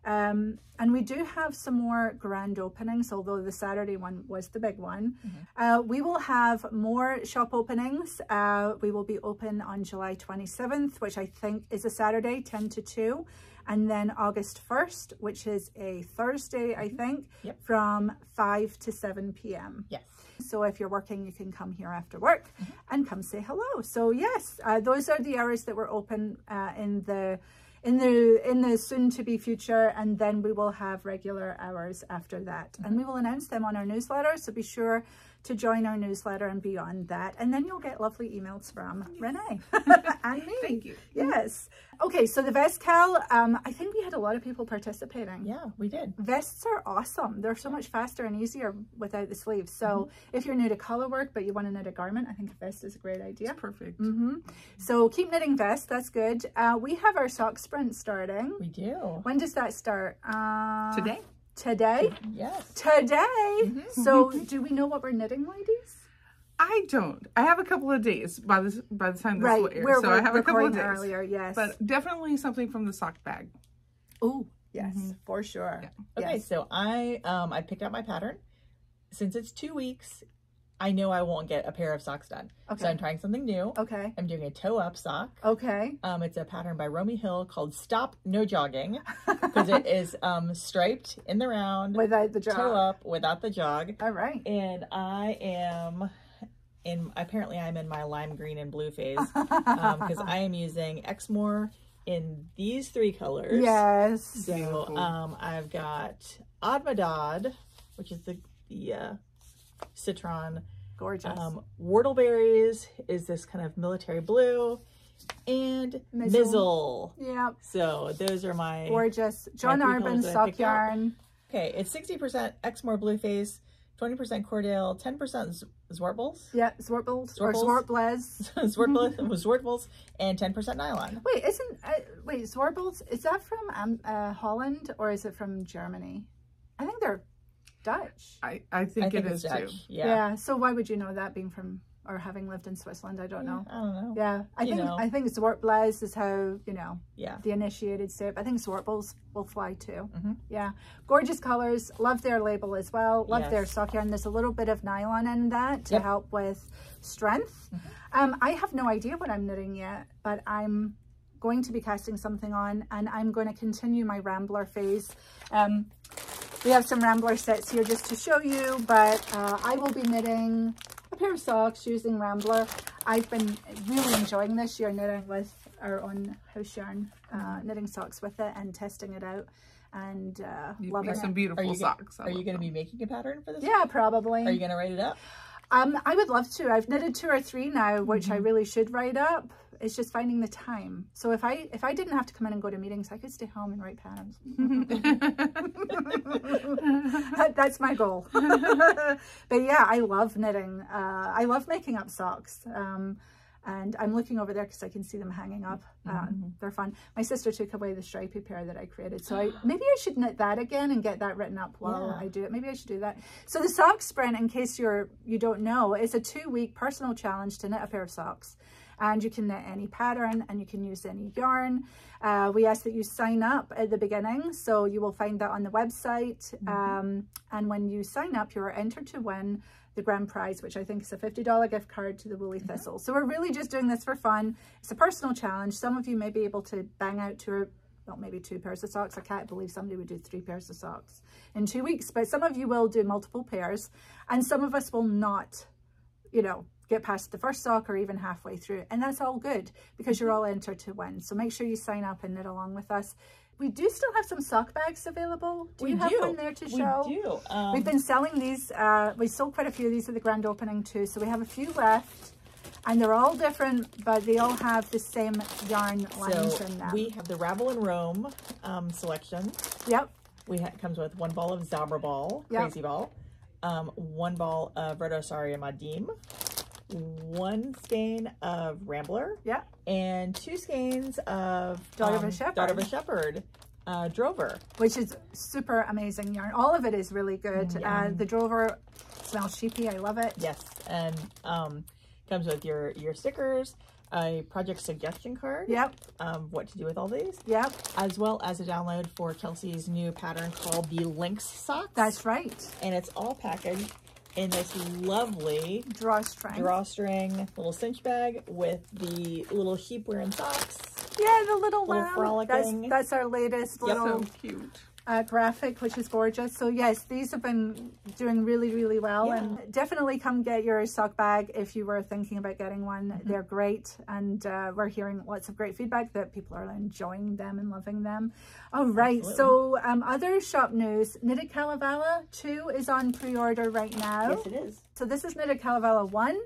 And we do have some more grand openings, although the Saturday one was the big one. We will have more shop openings. We will be open on July 27th, which I think is a Saturday, 10 to 2. And then August 1st, which is a Thursday, I think, from 5 to 7 p.m. Yes. So if you're working, you can come here after work and come say hello. So yes, those are the hours that we're open in the soon to be future, and then we will have regular hours after that, and we will announce them on our newsletter, so be sure to join our newsletter and be on that, and then you'll get lovely emails from Renee and me. Thank you. Yes. Okay, so the vest cal, I think we had a lot of people participating. Yeah, we did. Vests are awesome. They're so much faster and easier without the sleeves. So if you're new to Colorwork but you want to knit a garment, I think a vest is a great idea. It's perfect. So keep knitting vests. That's good. We have our sock sprint starting. We do. When does that start? Today? Today? Yes. Today? So do we know what we're knitting, ladies? I don't. I have a couple of days by the time this will air. So I have a couple of days. Earlier, yes. But definitely something from the sock bag. Oh, yes, for sure. Yeah. Okay, Yes. so I picked out my pattern. Since it's 2 weeks, I know I won't get a pair of socks done. Okay. So I'm trying something new. Okay. I'm doing a toe up sock. Okay. It's a pattern by Romy Hill called Stop No Jogging, because it is striped in the round, Without the jog. toe up without the jog. All right. And apparently I'm in my lime green and blue phase, because I am using Exmoor in these 3 colors. Yes. So I've got Admadad, which is the citron. Gorgeous. Whortleberries is this kind of military blue, and Mizzle. Yeah. So those are my Gorgeous. John my 3 Arbin colors that I sock picked out. yarn. Okay, it's 60% Exmoor blue face, 20% Cordell, 10% Zwartbles. Yeah, Zwartbles or Zwartbles. Zwartbles. Zwartbles, and 10% nylon. Wait, Zwartbles, is that from Holland or is it from Germany? I think they're Dutch. I think it is Dutch. too. Yeah. So why would you know that, being from or having lived in Switzerland? I don't know. I don't know. Yeah, I think Zwartbles is how, you know, the initiated step. I think Zwartbles will fly too. Yeah, gorgeous colors. Love their label as well. Love their sock yarn. There's a little bit of nylon in that to help with strength. I have no idea what I'm knitting yet, but I'm going to be casting something on, and I'm going to continue my Rambler phase. We have some Rambler sets here just to show you, but I will be knitting a pair of socks using Rambler. I've been really enjoying this year knitting with our own house yarn, knitting socks with it and testing it out, and loving it. Some beautiful socks. Are you going to be making a pattern for this? Yeah, probably. Are you going to write it up? I would love to. I've knitted 2 or 3 now, which I really should write up. It's just finding the time. So if I didn't have to come in and go to meetings, I could stay home and write patterns. That's my goal. But yeah, I love knitting. I love making up socks. And I'm looking over there because I can see them hanging up. They're fun. My sister took away the stripy pair that I created. So maybe I should knit that again and get that written up while I do it. Maybe I should do that. So the sock sprint, in case you don't know, is a 2-week personal challenge to knit a pair of socks. And you can knit any pattern and you can use any yarn. We ask that you sign up at the beginning. So you will find that on the website. And when you sign up, you are entered to win the grand prize, which I think is a $50 gift card to the Woolly Thistle. So we're really just doing this for fun. It's a personal challenge. Some of you may be able to bang out maybe 2 pairs of socks. I can't believe somebody would do 3 pairs of socks in 2 weeks, but some of you will do multiple pairs, and some of us will not, you know, get past the first sock or even halfway through, and that's all good because you're all entered to win. So make sure you sign up and knit along with us. We do still have some sock bags available. Do you have one there to show? We do. We've been selling these. We sold quite a few of these at the grand opening too, so we have a few left, and they're all different, but they all have the same yarn lines in them. We have the Ravel and Roam selection. Yep. Comes with 1 ball of Zabra Ball, Crazy Ball, 1 ball of Retrosaria Madim, 1 skein of Rambler, and 2 skeins of Daughter of a Shepherd, Drover, which is super amazing yarn. All of it is really good. The Drover smells sheepy. I love it. Yes, and comes with your stickers, a project suggestion card. Yep. What to do with all these. Yep. As well as a download for Kelsey's new pattern called the Lynx Socks. That's right. And it's all packaged in this lovely drawstring little cinch bag with the little sheep wearing socks. Yeah, the little frolicking. That's our latest little So cute. Graphic, which is gorgeous. So yes, these have been doing really, really well. Yeah. And definitely come get your sock bag if you were thinking about getting one. They're great, and we're hearing lots of great feedback that people are enjoying them and loving them. All right. Absolutely. So other shop news, Knitted Kalevala 2 is on pre-order right now. Yes, it is. So this is Knitted Kalevala 1.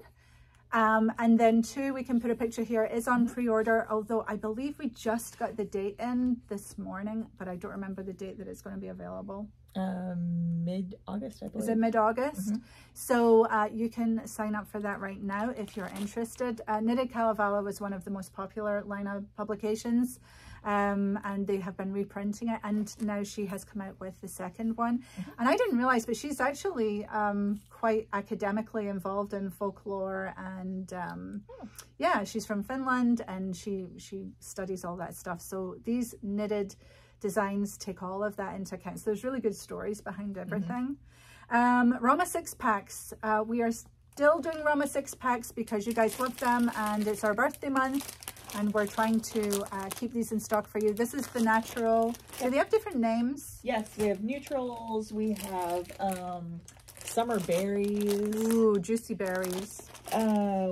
And then 2, we can put a picture here, is on pre-order, although I believe we just got the date in this morning, but I don't remember the date that it's going to be available. Mid-August, I believe. Is it mid-August? So you can sign up for that right now if you're interested. Knitted Kalevala was one of the most popular Lyre publications, and they have been reprinting it, and now she has come out with the second one. And I didn't realize, but she's actually quite academically involved in folklore, and yeah, she's from Finland, and she studies all that stuff. So these knitted designs take all of that into account. So there's really good stories behind everything. Rama 6 packs. We are still doing Rama 6 packs because you guys love them, and it's our birthday month, and we're trying to keep these in stock for you. This is the natural. Do they have different names? Yes, we have neutrals. We have summer berries. Ooh, juicy berries.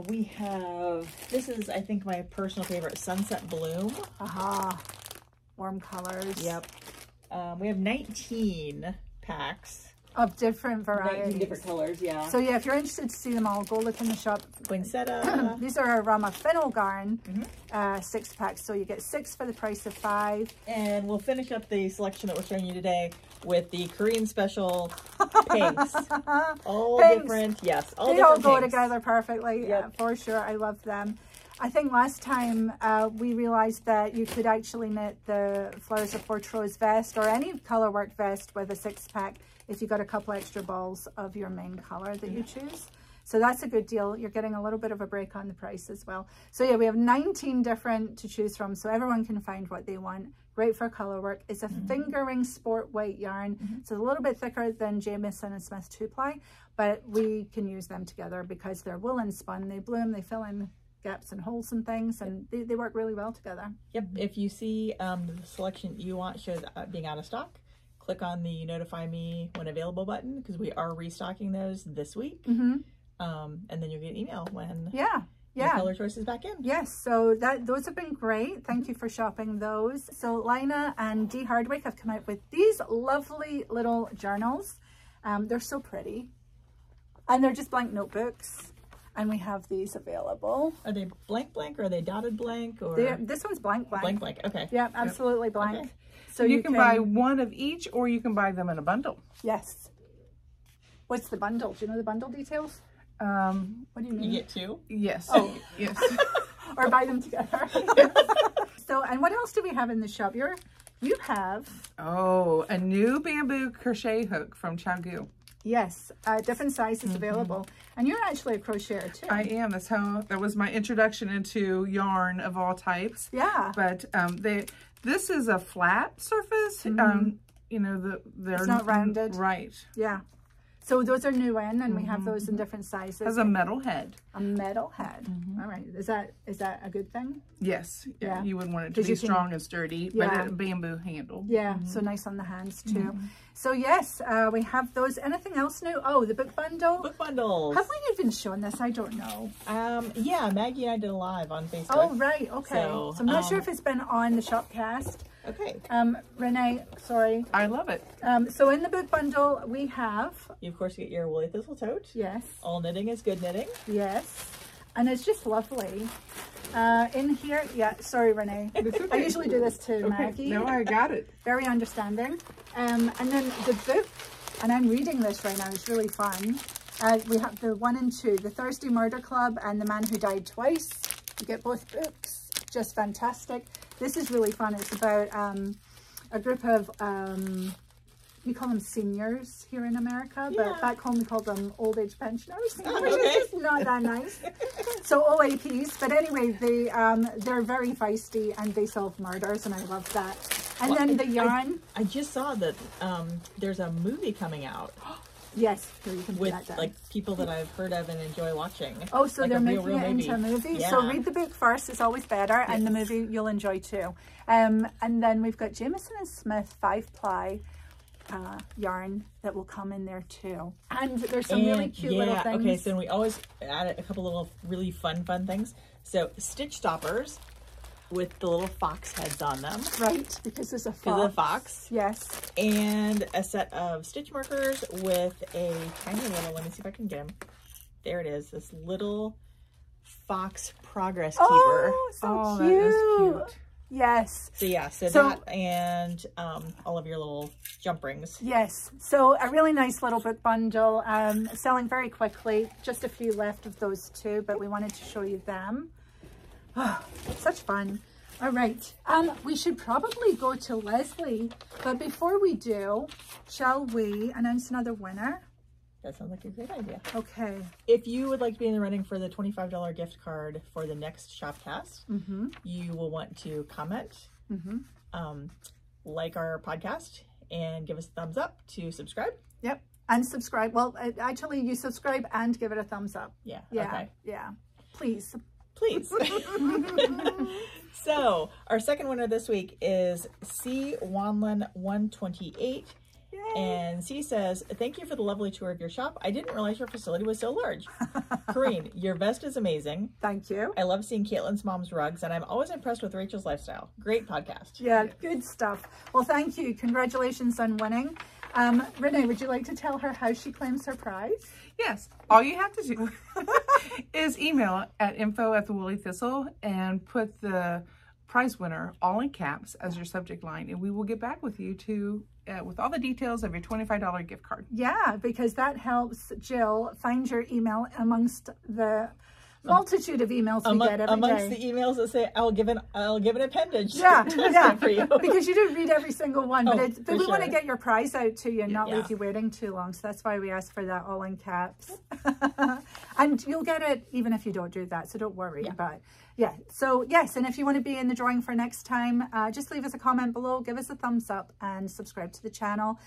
We have, this is, I think, my personal favorite, Sunset Bloom. Aha. Warm colors. Yep. We have 19 packs. Of different varieties. 19 different colors, yeah. So yeah, if you're interested to see them all, go look in the shop. Poinsettia. These are our Rama Fennel Garn 6 packs. So you get 6 for the price of 5. And we'll finish up the selection that we're showing you today with the Korean special pinks. All pinks. Different, yes. All they all different go pinks. together perfectly, for sure. I love them. I think last time we realized that you could actually knit the Flowers of Fortrose vest or any Colorwork vest with a 6 pack if you got a couple extra balls of your main color that you choose. So that's a good deal. You're getting a little bit of a break on the price as well. So yeah, we have 19 different to choose from, so everyone can find what they want. Great for Colorwork. It's a fingering sport weight yarn. So it's a little bit thicker than Jamieson and Smith 2-ply, but we can use them together because they're woolen spun. They bloom, they fill in gaps and holes and things, and they work really well together. Yep. If you see the selection you want shows being out of stock, click on the notify me when available button, because we are restocking those this week. And then you'll get an email when your color choice is back in. Yes, so those have been great. Thank you for shopping those. So Lina and Dee Hardwick have come out with these lovely little journals. They're so pretty, and they're just blank notebooks. And we have these available. Are they blank or are they dotted blank? Or this one's blank. Blank. Okay. Yeah, absolutely blank. Okay. So you can buy one of each, or you can buy them in a bundle. Yes. What's the bundle? Do you know the bundle details? What do you mean? You get 2? Yes. Oh, yes. Or buy them together. So, and what else do we have in the shop? You have a new bamboo crochet hook from Chagu. Yes, different sizes available. And you're actually a crocheter too. I am. That was my introduction into yarn of all types. Yeah. But this is a flat surface. You know, they're it's not rounded. Right. Yeah. So those are new in, and we have those in different sizes. Has a metal head. A metal head. All right. Is that a good thing? Yes. Yeah. You would want it to be strong and sturdy, but a bamboo handle. Yeah. So nice on the hands too. So yes, we have those. Anything else new? Oh, the book bundle. Book bundles. Have we even shown this? I don't know. Yeah, Maggie and I did a live on Facebook. Oh, right. Okay. So I'm not sure if it's been on the Shopcast. Okay. Renee, sorry. I love it. So in the book bundle, we have... You, of course, get your Woolly Thistle tote. Yes. All knitting is good knitting. Yes. And it's just lovely. In here, sorry, Renee. Okay. I usually do this to Maggie. No, I got it. Very understanding. And then the book, and I'm reading this right now, it's really fun. We have the 1 and 2, The Thursday Murder Club and The Man Who Died Twice. You get both books. Just fantastic. This is really fun. It's about a group of we call them seniors here in America, but back home we call them old age pensioners, which is just not that nice. So OAPs, but anyway, they're very feisty and they solve murders, and I love that. And then the yarn. I just saw that there's a movie coming out. Yes, here you can put with that down. like people that I've heard of and enjoy watching. Oh, so like they're making it into a movie. So read the book first; it's always better, and the movie you'll enjoy too. And then we've got Jamieson and Smith 5-ply yarn that will come in there too, and there's some really cute little things. Okay, so we always add a couple little really fun things. So stitch stoppers with the little fox heads on them. Right, because there's a fox. Because of the fox. Yes. And a set of stitch markers with a tiny little, let me see if I can get them. There it is, this little fox progress keeper. Oh, so cute. That is cute. Yes. So yeah, so that and all of your little jump rings. Yes. So a really nice little book bundle, selling very quickly. Just a few left of those two, but we wanted to show you them. Oh, such fun. All right. We should probably go to Leslie, but before we do, shall we announce another winner? That sounds like a great idea. Okay. If you would like to be in the running for the $25 gift card for the next Shopcast, you will want to comment, like our podcast, and give us a thumbs up to subscribe. Yep. And subscribe. Well, actually, you subscribe and give it a thumbs up. Yeah. Yeah. Okay. Yeah. Please. Please. So our second winner this week is C. Wanlin 128. Yay. And C says, thank you for the lovely tour of your shop. I didn't realize your facility was so large. Corinne, your vest is amazing. Thank you. I love seeing Caitlin's mom's rugs, and I'm always impressed with Rachel's lifestyle. Great podcast. Yeah, good stuff. Well, thank you. Congratulations on winning. Renee, would you like to tell her how she claims her prize? Yes. All you have to do is email at info@thewoollythistle and put the prize winner all in caps as your subject line, and we will get back with you with all the details of your $25 gift card. Yeah, because that helps Jill find your email amongst the multitude of emails we get every day. Amongst the emails that say, I'll give an appendage. Yeah, yeah. For you. Because you do read every single one, but we want to sure. get your prize out to you and not leave you waiting too long. So that's why we ask for that all in caps. And you'll get it even if you don't do that, so don't worry. Yeah. But yeah, so yes, and if you want to be in the drawing for next time, just leave us a comment below, give us a thumbs up and subscribe to the channel.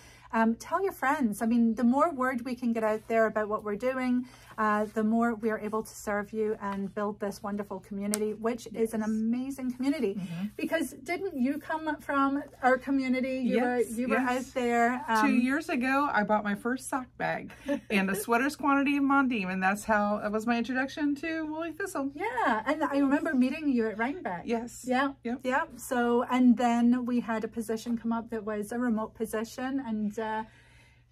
Tell your friends. I mean, the more word we can get out there about what we're doing, the more we are able to serve you and build this wonderful community, which is an amazing community. Because didn't you come from our community? You were out there. 2 years ago, I bought my first sock bag and a sweaters quantity of Mondim, and that was my introduction to Woolly Thistle. Yeah, and I remember meeting you at Rhinebeck. Yes. Yeah. Yep. Yeah. So, and then we had a position come up that was a remote position, and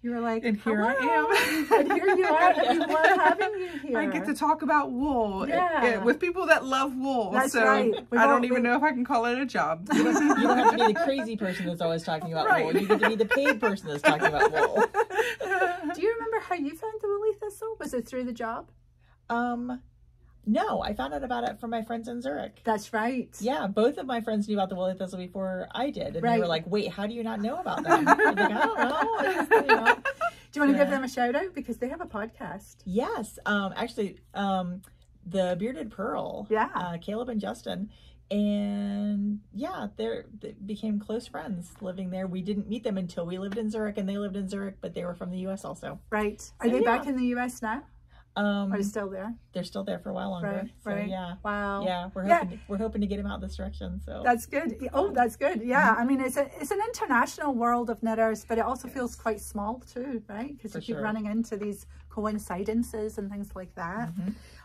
you were like, and here I am. And here you are. And we love having you here. I get to talk about wool with people that love wool. That's so right. I don't even know if I can call it a job. You don't have to be the crazy person that's always talking about wool. You get to be the paid person that's talking about wool. Do you remember how you found the Woolly Thistle? Was it through the job? No, I found out about it from my friends in Zurich. That's right. Yeah, both of my friends knew about the Woolly Thistle before I did. And they were like, wait, how do you not know about them? I was like, I don't know. I just, you know. Do you want to give them a shout out? Because they have a podcast. Yes. Actually, the Bearded Pearl. Yeah. Caleb and Justin. And yeah, they became close friends living there. We didn't meet them until we lived in Zurich, and they lived in Zurich, but they were from the U.S. also. Right. Are they back in the U.S. now? Are they still there? They're still there for a while longer. Right. So, yeah. Wow. Yeah, we're hoping to get them out this direction. So that's good. Oh, that's good. Yeah. I mean, it's an international world of knitters, but it also feels quite small too, right? Because you keep running into these coincidences and things like that.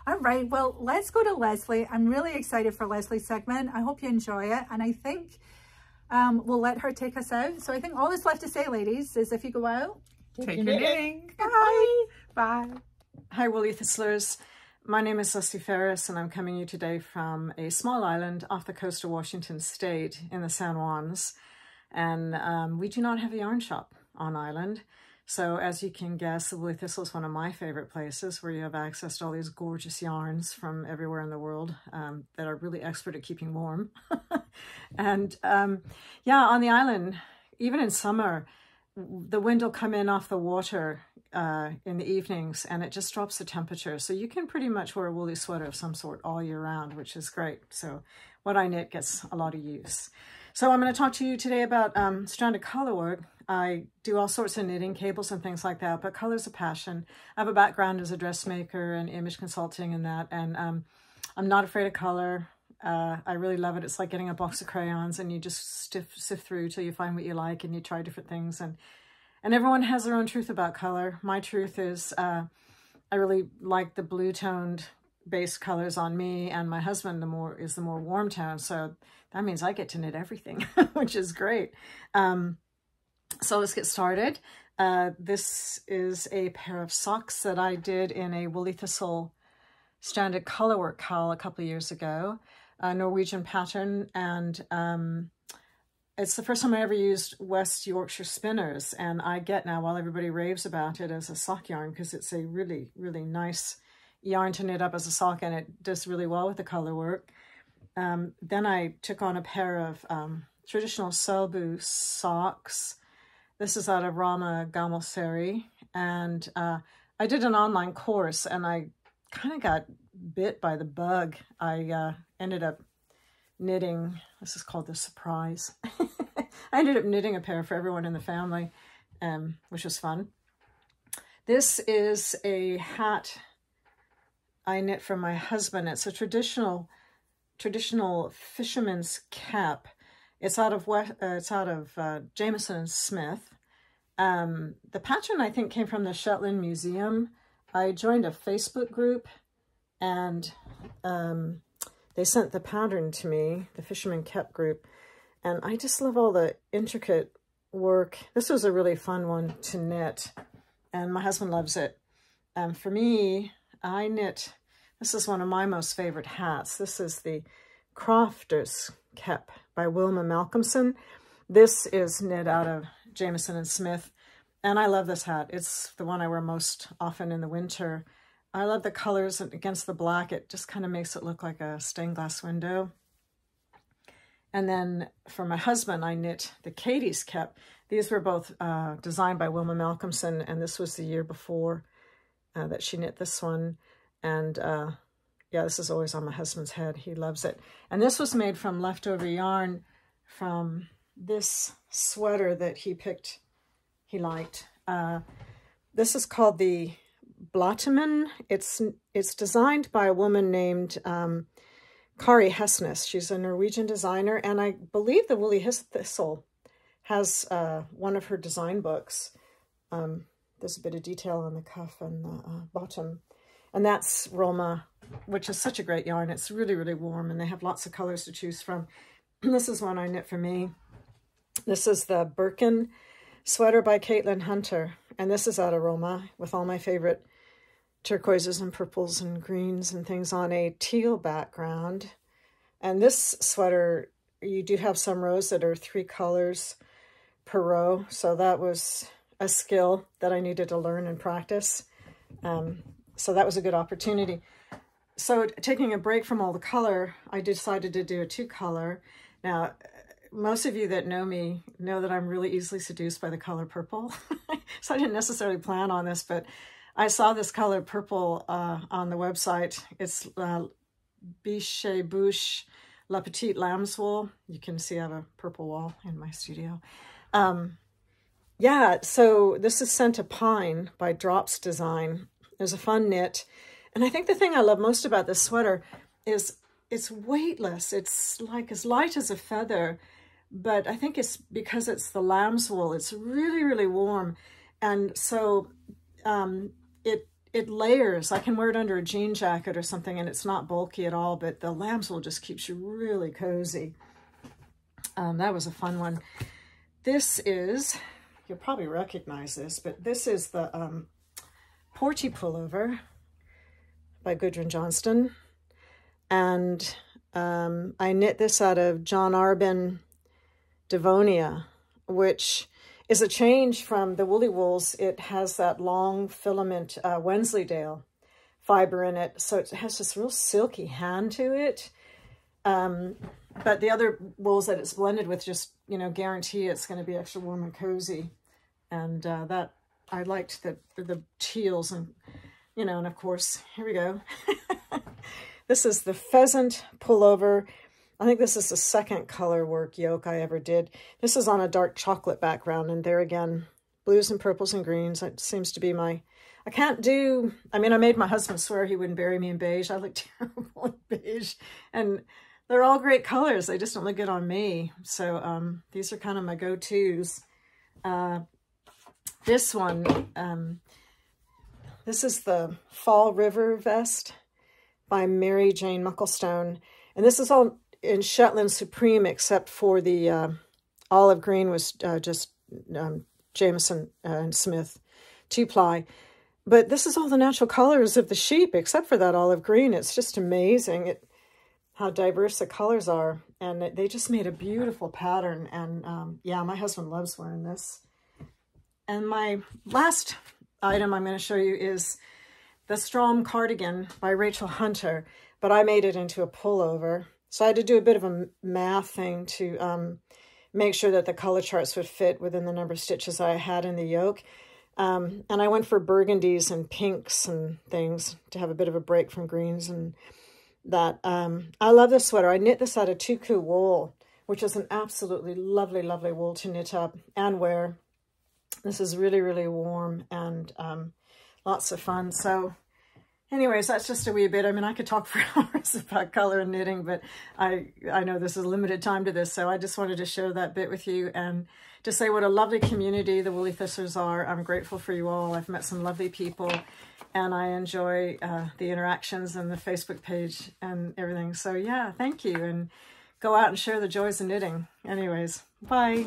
All right. Well, let's go to Leslie. I'm really excited for Leslie's segment. I hope you enjoy it, and I think we'll let her take us out. So I think all that's left to say, ladies, is if you go out, take your knitting. Bye. Bye. Hi, Woolly Thistlers. My name is Leslie Ferris, and I'm coming to you today from a small island off the coast of Washington State in the San Juans. And we do not have a yarn shop on island. So as you can guess, the Woolly Thistle is one of my favorite places where you have access to all these gorgeous yarns from everywhere in the world that are really expert at keeping warm. And yeah, on the island, even in summer, the wind will come in off the water in the evenings, and it just drops the temperature. So you can pretty much wear a woolly sweater of some sort all year round, which is great. So what I knit gets a lot of use. So I'm going to talk to you today about stranded colorwork. I do all sorts of knitting, cables and things like that, but color's a passion. I have a background as a dressmaker and image consulting and that, and I'm not afraid of color. I really love it. It's like getting a box of crayons and you just sift through till you find what you like, and you try different things. And everyone has their own truth about color. My truth is I really like the blue toned based colors on me, and my husband the more warm tone. So that means I get to knit everything, which is great. So let's get started. This is a pair of socks that I did in a woolly thistle stranded colorwork cowl a couple of years ago. A Norwegian pattern, and it's the first time I ever used West Yorkshire spinners, and I get now, while everybody raves about it, as a sock yarn, because it's a really, really nice yarn to knit up as a sock, and it does really well with the color work. Then I took on a pair of traditional Selbu socks. This is out of Rama Gamelseri, and I did an online course, and I kind of got bit by the bug. I ended up knitting, this is called the surprise. I ended up knitting a pair for everyone in the family, which was fun. This is a hat I knit for my husband. It's a traditional fisherman's cap. It's out of Jamieson and Smith. The pattern, I think, came from the Shetland Museum. I joined a Facebook group, and they sent the pattern to me, the Fisherman Cap group, and I just love all the intricate work. This was a really fun one to knit, and my husband loves it. For me, I knit, this is one of my most favorite hats. This is the Crofter's Cap by Wilma Malcolmson. This is knit out of Jamieson and Smith, and I love this hat. It's the one I wear most often in the winter. I love the colors against the black. It just kind of makes it look like a stained glass window. And then for my husband, I knit the Katie's Cap. These were both designed by Wilma Malcolmson, and this was the year before that she knit this one. And yeah, this is always on my husband's head. He loves it. And this was made from leftover yarn from this sweater that he picked, he liked. This is called the Blateman. It's designed by a woman named Kari Hesnes. She's a Norwegian designer, and I believe the Woolly Thistle has one of her design books. There's a bit of detail on the cuff and the bottom, and that's Roma, which is such a great yarn. It's really, really warm, and they have lots of colors to choose from. This is one I knit for me. This is the Birkin sweater by Caitlin Hunter, and this is out of Roma with all my favorite turquoises and purples and greens and things on a teal background. And this sweater, you do have some rows that are 3 colors per row, so that was a skill that I needed to learn and practice. So that was a good opportunity. So taking a break from all the color, I decided to do a 2-color. Now, most of you that know me know that I'm really easily seduced by the color purple. So I didn't necessarily plan on this, but I saw this color purple on the website. It's Biche Bouche La Petite Lamb's Wool. You can see I have a purple wall in my studio. Yeah, so this is Scent of Pine by Drops Design. It was a fun knit. And I think the thing I love most about this sweater is it's weightless. It's like as light as a feather, but I think it's because it's the lamb's wool. It's really, really warm. And so it layers. I can wear it under a jean jacket or something, and it's not bulky at all, but the lamb's wool just keeps you really cozy. That was a fun one. This is, you'll probably recognize this, but this is the Porty Pullover by Gudrun Johnston. And I knit this out of John Arbin Devonia, which is a change from the woolly wools. It has that long filament Wensleydale fiber in it, so it has this real silky hand to it. But the other wools that it's blended with just, you know, guarantee it's going to be extra warm and cozy. And that, I liked the teals, and, you know, and of course, here we go. This is the pheasant pullover. I think this is the second Colorwork yoke I ever did. This is on a dark chocolate background, and there again, blues and purples and greens. It seems to be my, I can't do, I mean, I made my husband swear he wouldn't bury me in beige. I look terrible in beige, and they're all great colors. They just don't look good on me. So these are kind of my go-tos. This one, this is the Fall River vest by Maria Jane Mucklestone. And this is all in Shetland Supreme, except for the olive green was just Jamieson and Smith 2-ply. But this is all the natural colors of the sheep, except for that olive green. It's just amazing how diverse the colors are. And they just made a beautiful pattern. And yeah, my husband loves wearing this. And my last item I'm going to show you is the Strom cardigan by Rachel Hunter, but I made it into a pullover. So I had to do a bit of a math thing to make sure that the color charts would fit within the number of stitches I had in the yoke. And I went for burgundies and pinks and things to have a bit of a break from greens and that. I love this sweater. I knit this out of Tuku wool, which is an absolutely lovely, lovely wool to knit up and wear. This is really, really warm and lots of fun. So anyways, that's just a wee bit. I mean, I could talk for hours about color and knitting, but I know this is a limited time to this, so I just wanted to share that bit with you and to say what a lovely community the Woolly Thistlers are. I'm grateful for you all. I've met some lovely people, and I enjoy the interactions and the Facebook page and everything. So yeah, thank you, and go out and share the joys of knitting. Anyways, bye.